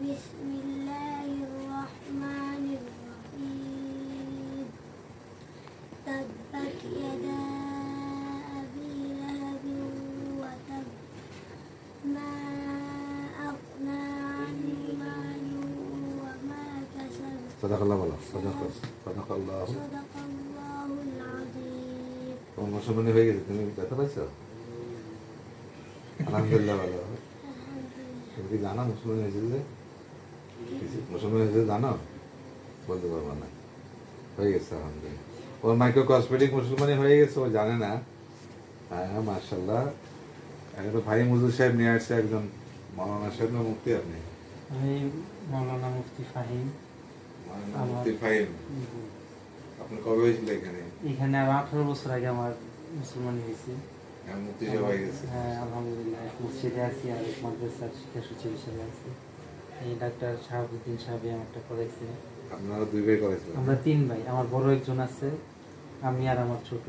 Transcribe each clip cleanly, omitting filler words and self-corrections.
বিসমিল্লাহির রহমানির রহিম তাব্বাত ইয়াদা আবি লাহাবিন ওয়া তাব মা আগনা আনহু মালুহু ওয়া মা কাসাব সাদাকাল্লাহু সাদাকাল্লাহুল আযীম। তোমার মুসলমানি হয়ে গেছে, তুমি ব্যথা পাইছো? আলহামদুলিল্লাহ ভালো। তুমি কি জানো মুসলমান হয়েছে যে? মুসলমান হয়েছে জানো? বলতে পারবো না, হয়ে গেছে আলহামদুলিল্লাহ। ওর মাইক্রো কসমেটিক মুসলমানি হয়ে গেছে, ও জানে না। হ্যাঁ মাশাআল্লাহ। এখন তো ভাই মুজুর সাহেব নিয়ে আসছে একজন। মাওলানা সাহেব না মুফতি? আপনি? আমি মাওলানা মুফতি ফাহিম। মুফতি ফাহিম, আপনি কবে হয়েছিল এখানে? এখানে আর 18 বছর আগে আমার মুসলমানি হয়েছে। মুফতি সাহেব হয়ে গেছে। হ্যাঁ আলহামদুলিল্লাহ, মসজিদে আছি আর মাদ্রাসার শিক্ষা সচিব হিসেবে আছি। এই ডাক্তার শাহাবুদ্দিন সাহেব আমারটা করেছে। আপনারা দুই ভাই করেছিলেন? আমরা 3 ভাই, আমার বড় একজন আছে, আমি আর আমার ছোট,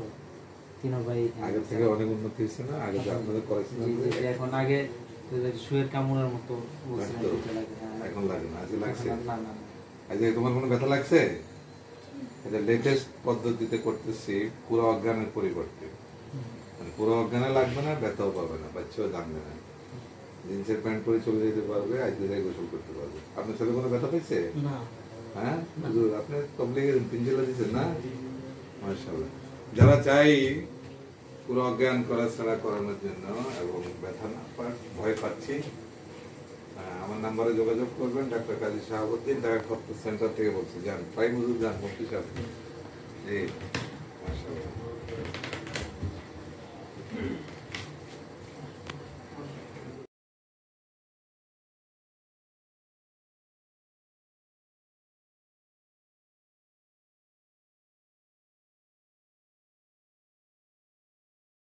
3 ভাই। আগে থেকে অনেক উন্নতি হয়েছে না? আগে যে আপনাদের করেছিলেন এখন আগে শুয়ের কামড়ের মতো এখন লাগে না? আজকে লাগছে? না না। আজকে তোমার কোনো ব্যথা লাগছে? এটা লেটেস্ট পদ্ধতিতে করতেছি, পুরো অজ্ঞানের পরিবর্তে। মানে পুরো অজ্ঞানে লাগবে না, ব্যথাও পাবে না, বাচ্চাও জানবে না, জিন্সের প্যান্ট পরে চলে যেতে পারবে, আজকে যাই গোসল করতে পারবে। আপনার ছেলে কোনো ব্যথা পেয়েছে? হ্যাঁ আপনি তবলিগে পিঞ্জিলা দিচ্ছেন না? মাশাআল্লাহ। যারা চাই পুরো অজ্ঞান করা ছাড়া করানোর জন্য এবং ব্যথা না পাক, ভয় পাচ্ছি, আমার নাম্বারে যোগাযোগ করবেন। ডাক্তার কাজী শাহাবুদ্দিন, ঢাকা খপ্প সেন্টার থেকে বলছি। যান, প্রায় মজুর যান, মুফতি সাহেব। জি মাশাআল্লাহ।